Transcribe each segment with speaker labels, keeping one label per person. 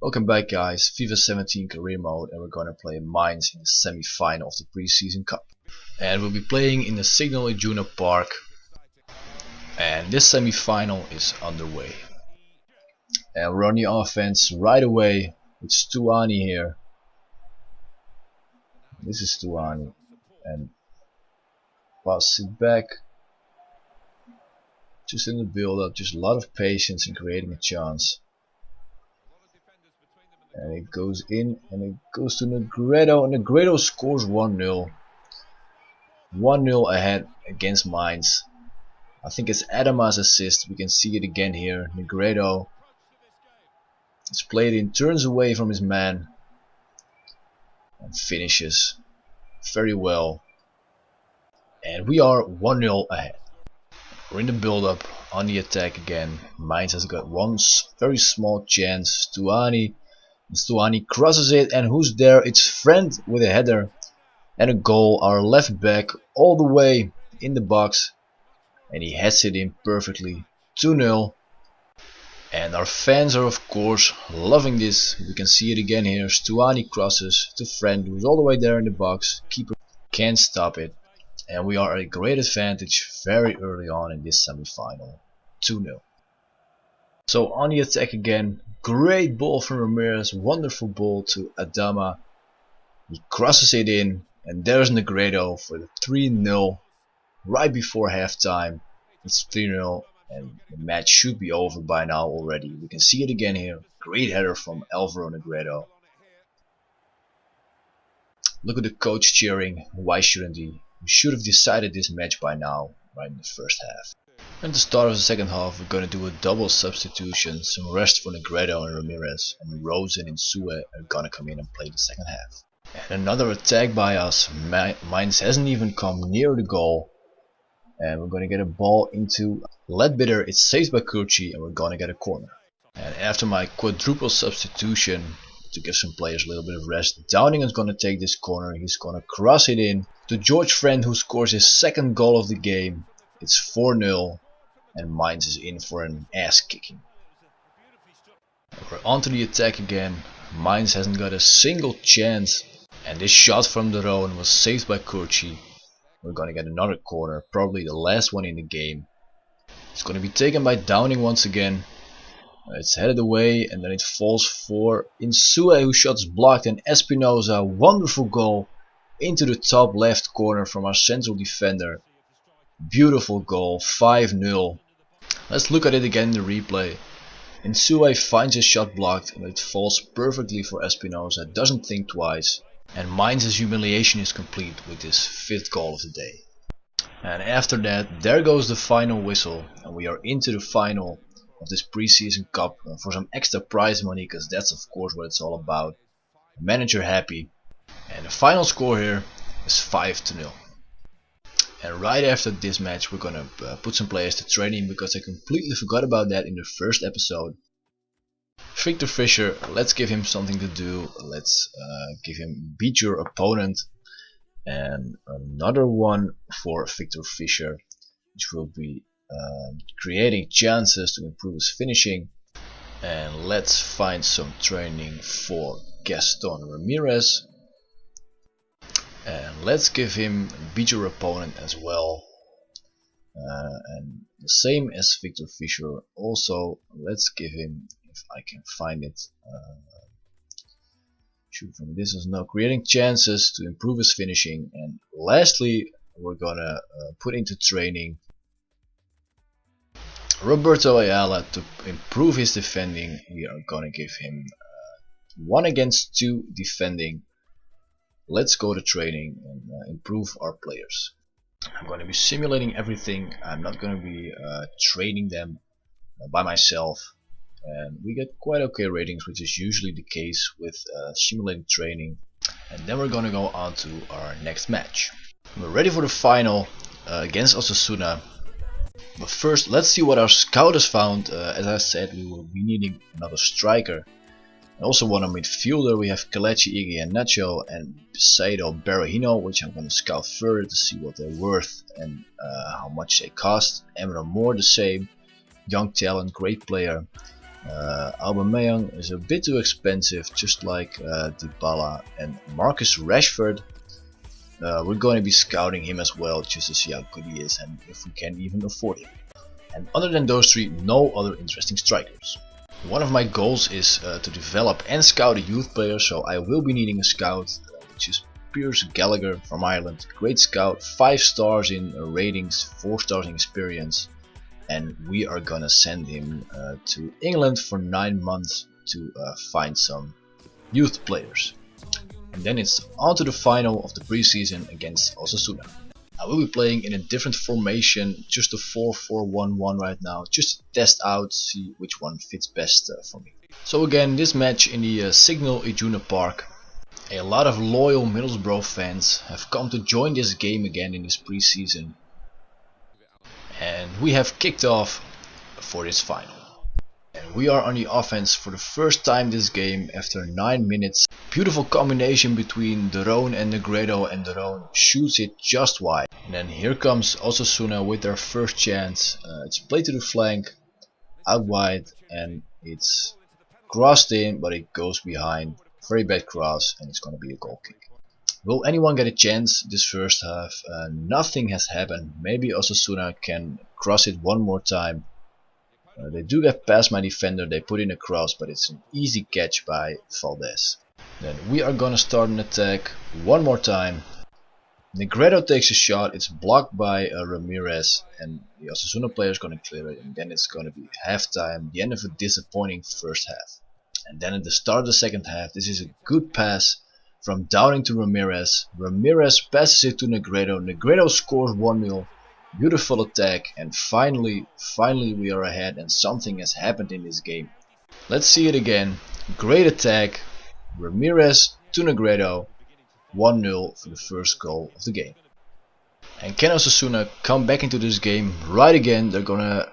Speaker 1: Welcome back guys, FIFA 17 career mode, and we're gonna play Mainz in the semi-final of the preseason cup. And we'll be playing in the Signal Iduna Park, and this semi-final is underway. And we're on the offense right away with Stuani here. This is Stuani, and pass it back. Just in the build-up, just a lot of patience in creating a chance. And it goes in, and it goes to Negredo, and Negredo scores 1-0. 1-0 ahead against Mainz. I think it's Adama's assist. We can see it again here. Negredo is played in, turns away from his man, and finishes very well. And we are 1-0 ahead. We're in the build-up, on the attack again. Mainz has got one very small chance. Stuani crosses it, and who's there? It's Friend with a header and a goal. Our left back all the way in the box, and he heads it in perfectly. 2-0. And our fans are of course loving this. We can see it again here. Stuani crosses to Friend, who's all the way there in the box. Keeper can't stop it, and we are at a great advantage very early on in this semi-final. 2-0. So on the attack again, great ball from Ramirez, wonderful ball to Adama. He crosses it in, and there's Negredo for the 3-0 right before halftime. It's 3-0, and the match should be over by now already. We can see it again here. Great header from Alvaro Negredo. Look at the coach cheering. Why shouldn't he? We should have decided this match by now, right in the first half. At the start of the second half, we're going to do a double substitution, some rest for Negredo and Ramirez, and Rose and Insue are going to come in and play the second half. And another attack by us. Mainz hasn't even come near the goal, and we're going to get a ball into Ledbetter. It's saved by Kurci, and we're going to get a corner. And after my quadruple substitution, to give some players a little bit of rest, Downing is going to take this corner. He's going to cross it in to George Friend, who scores his second goal of the game. It's 4-0, and Mainz is in for an ass kicking. We're onto the attack again. Mainz hasn't got a single chance, and this shot from De Roon was saved by Kurci. We're gonna get another corner, probably the last one in the game. It's gonna be taken by Downing once again. It's headed away, and then it falls for Insue, whose shot's blocked, and Espinosa, wonderful goal into the top left corner from our central defender. Beautiful goal, 5-0. Let's look at it again in the replay. Insue finds his shot blocked, and it falls perfectly for Espinosa, doesn't think twice. And Mainz's humiliation is complete with this 5th goal of the day. And after that, there goes the final whistle, and we are into the final of this preseason cup for some extra prize money, because that's of course what it's all about. Manager happy, and the final score here is 5-0. And right after this match, we're gonna put some players to training, because I completely forgot about that in the first episode. Victor Fischer, let's give him something to do. Let's give him beat your opponent, and another one for Victor Fischer, which will be creating chances to improve his finishing. And let's find some training for Gaston Ramirez. And let's give him beat your opponent as well, and the same as Victor Fischer. Also, let's give him, if I can find it, shoot from distance, no, creating chances to improve his finishing. And lastly, we're gonna put into training Roberto Ayala to improve his defending. We are gonna give him 1 against 2 defending. Let's go to training and improve our players. I'm going to be simulating everything. I'm not going to be training them by myself, and we get quite okay ratings, which is usually the case with simulating training. And then we're going to go on to our next match. We're ready for the final against Osasuna. But first, let's see what our scout has found. As I said, we will be needing another striker. I also want a midfielder. We have Kelechi, Iggy and Nacho, and Saido Berahino, which I'm going to scout further to see what they're worth and how much they cost. Emre Moore the same, young talent, great player. Aubameyang is a bit too expensive, just like Dybala and Marcus Rashford. We're going to be scouting him as well, just to see how good he is and if we can even afford him. And other than those three, no other interesting strikers. One of my goals is to develop and scout a youth player, so I will be needing a scout, which is Piers Gallagher from Ireland. Great scout, 5 stars in ratings, 4 stars in experience, and we are gonna send him to England for 9 months to find some youth players. And then it's on to the final of the preseason against Osasuna. I will be playing in a different formation, just a 4-4-1-1 right now, just to test out, see which one fits best for me. So again, this match in the Signal Iduna Park. A lot of loyal Middlesbrough fans have come to join this game again in this preseason. And we have kicked off for this final. And we are on the offense for the first time this game after 9 minutes. Beautiful combination between De Roon and Negredo, and De Roon shoots it just wide. And then here comes Osasuna with their first chance. It's played to the flank, out wide, and it's crossed in, but it goes behind. Very bad cross, and it's gonna be a goal kick. Will anyone get a chance this first half? Nothing has happened. Maybe Osasuna can cross it one more time. They do get past my defender, they put in a cross, but it's an easy catch by Valdez. Then we are gonna start an attack one more time. Negredo takes a shot, it's blocked by Ramirez, and the Osasuna player is gonna clear it, and then it's gonna be halftime, the end of a disappointing first half. And then at the start of the second half, this is a good pass from Downing to Ramirez. Ramirez passes it to Negredo. Negredo scores 1-0. Beautiful attack, and finally we are ahead, and something has happened in this game. Let's see it again. Great attack. Ramirez to Negredo. 1-0 for the first goal of the game. And can Osasuna come back into this game right again? They're gonna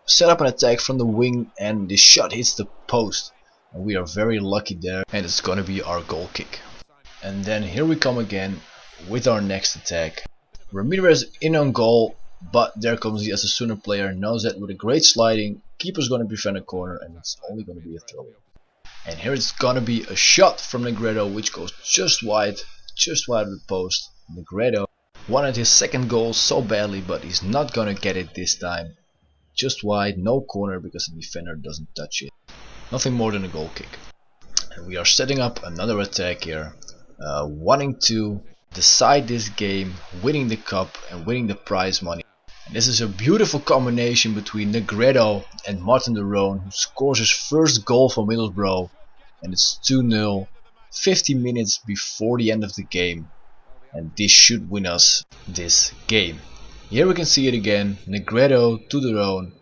Speaker 1: set up an attack from the wing, and the shot hits the post. And we are very lucky there, and it's gonna be our goal kick. And then here we come again with our next attack. Ramirez in on goal, but there comes the Osasuna player, knows that with a great sliding, keeper's gonna prevent a corner, and it's only gonna be a throw. And here it's gonna be a shot from Negredo, which goes just wide of the post. Negredo wanted his second goal so badly, but he's not gonna get it this time. Just wide, no corner, because the defender doesn't touch it. Nothing more than a goal kick. And we are setting up another attack here, wanting to decide this game, winning the cup and winning the prize money. And this is a beautiful combination between Negredo and Martin De Roon, who scores his first goal for Middlesbrough, and it's 2-0, 50 minutes before the end of the game, and this should win us this game. Here we can see it again. Negredo to De Roon,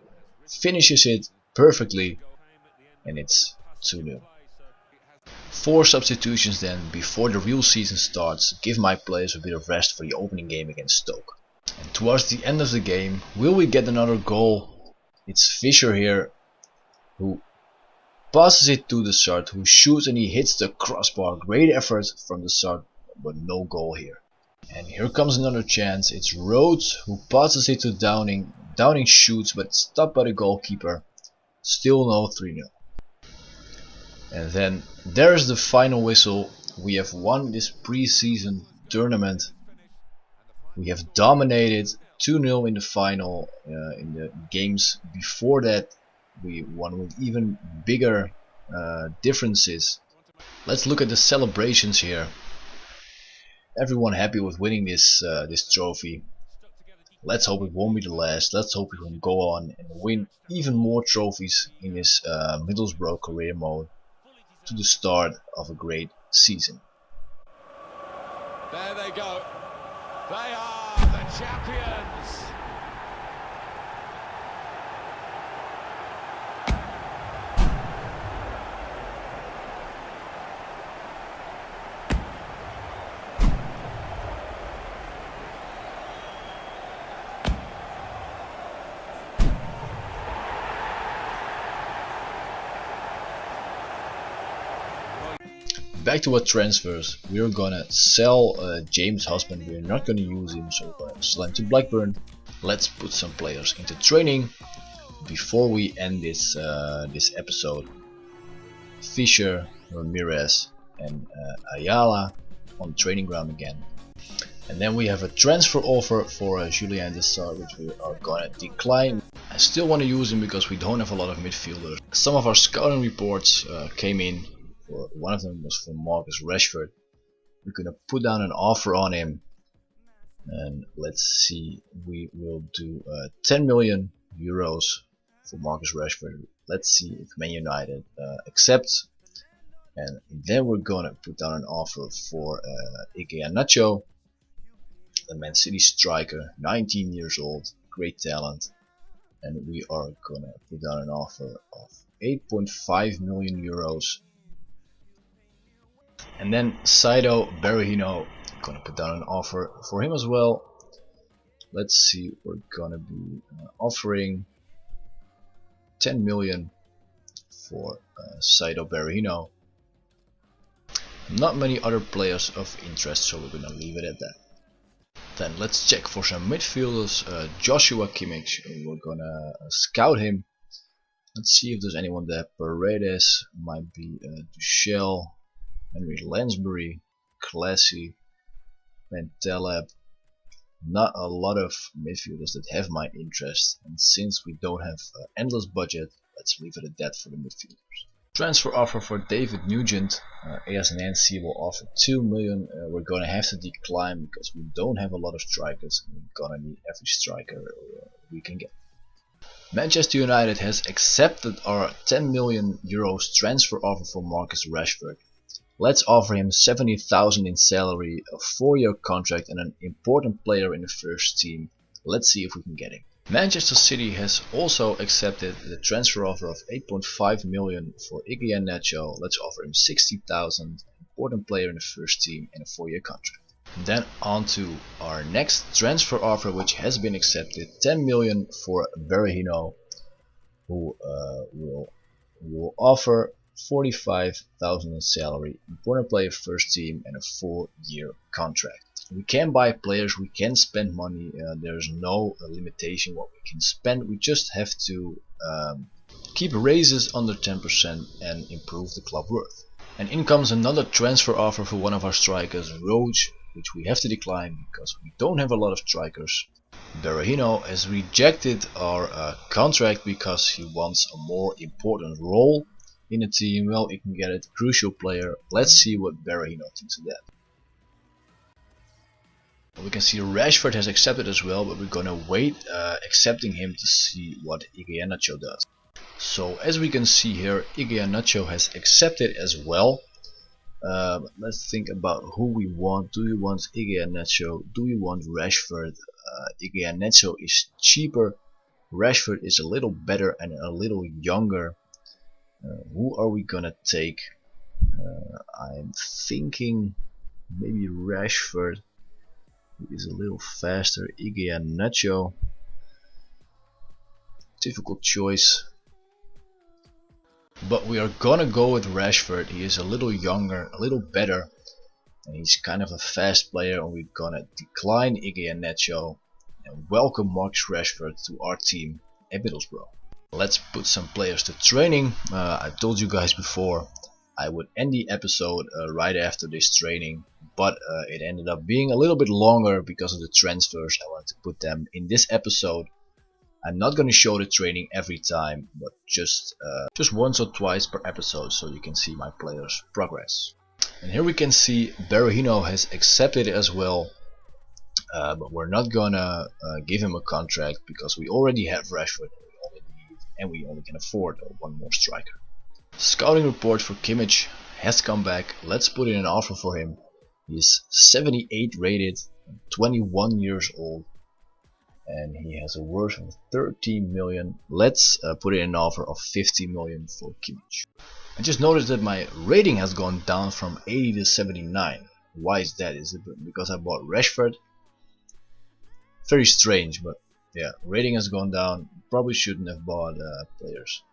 Speaker 1: finishes it perfectly, and it's 2-0. 4 substitutions then before the real season starts, give my players a bit of rest for the opening game against Stoke. And towards the end of the game, will we get another goal? It's Fisher here, who passes it to the Sart, who shoots and he hits the crossbar. Great effort from the Sart, but no goal here. And here comes another chance. It's Rhodes who passes it to Downing. Downing shoots, but stopped by the goalkeeper. Still no 3-0. And then there's the final whistle. We have won this pre-season tournament. We have dominated 2-0 in the final. In the games before that, we won with even bigger differences. Let's look at the celebrations here. Everyone happy with winning this trophy. Let's hope it won't be the last. Let's hope we can go on and win even more trophies in this Middlesbrough career mode, to the start of a great season.
Speaker 2: There they go. They are the champions.
Speaker 1: Back to our transfers. We're gonna sell James Husband. We're not gonna use him, so we're gonna sell him to Blackburn. Let's put some players into training. before we end this this episode, Fischer, Ramirez, and Ayala on training ground again. And then we have a transfer offer for Julien Dessart, which we are gonna decline. I still want to use him because we don't have a lot of midfielders. Some of our scouting reports came in. One of them was from Marcus Rashford. We're gonna put down an offer on him, and let's see. We will do 10 million euros for Marcus Rashford. Let's see if Man United accepts. And then we're gonna put down an offer for Ike Iheanacho, the Man City striker, 19 years old, great talent, and we are gonna put down an offer of 8.5 million euros. And then Saido Berahino, gonna put down an offer for him as well. Let's see, we're gonna be offering 10 million for Saido Berahino. Not many other players of interest, so we're gonna leave it at that. Then let's check for some midfielders. Joshua Kimmich, we're gonna scout him. Let's see if there's anyone there. Paredes, might be Duchel, Henry Lansbury, Classy, Van Telep. Not a lot of midfielders that have my interest, and since we don't have endless budget, let's leave it at that for the midfielders. Transfer offer for David Nugent. ASNC will offer 2 million. We're gonna have to decline because we don't have a lot of strikers, and we're gonna need every striker we can get. Manchester United has accepted our 10 million euros transfer offer for Marcus Rashford. Let's offer him 70,000 in salary, a 4-year contract, and an important player in the first team. Let's see if we can get him. Manchester City has also accepted the transfer offer of 8.5 million for Ike Iheanacho. Let's offer him 60,000, important player in the first team, and a 4-year contract. Then on to our next transfer offer, which has been accepted, 10 million for Berahino, who will offer 45,000 in salary, important player first team, and a 4-year contract. We can buy players, we can spend money, there's no limitation what we can spend. We just have to keep raises under 10% and improve the club worth. And in comes another transfer offer for one of our strikers, Roach, which we have to decline because we don't have a lot of strikers. Berahino has rejected our contract because he wants a more important role in the team. Well, he can get a crucial player. Let's see what Berahino thinks of that. We can see Rashford has accepted as well, but we're gonna wait accepting him to see what Ike Iheanacho does. So as we can see here, Ike Iheanacho has accepted as well. Let's think about who we want. Do we want Ike Iheanacho? Do we want Rashford? Ike Iheanacho is cheaper. Rashford is a little better and a little younger. Who are we gonna take? I'm thinking maybe Rashford. Is a little faster. Ike Iheanacho, difficult choice, but we are gonna go with Rashford. He is a little younger, a little better, and he's kind of a fast player, and we're gonna decline Ike Iheanacho and welcome Marcus Rashford to our team at Middlesbrough. Let's put some players to training. I told you guys before I would end the episode right after this training, but it ended up being a little bit longer because of the transfers. I wanted to put them in this episode. I'm not going to show the training every time, but just once or twice per episode, so you can see my players' progress. And here we can see Berahino has accepted as well, but we're not gonna give him a contract because we already have Rashford, and we only can afford one more striker. Scouting report for Kimmich has come back. Let's put in an offer for him. He's 78 rated, 21 years old, and he has a worth of 13 million. Let's put in an offer of 50 million for Kimmich. I just noticed that my rating has gone down from 80 to 79. Why is that? Is it because I bought Rashford? Very strange, but yeah, rating has gone down. Probably shouldn't have bought players.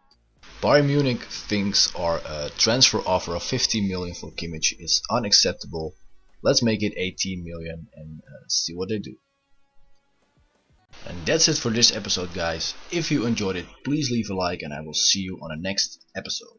Speaker 1: Bayern Munich thinks our transfer offer of 50 million for Kimmich is unacceptable. Let's make it 18 million and see what they do. And that's it for this episode, guys. If you enjoyed it, please leave a like and I will see you on the next episode.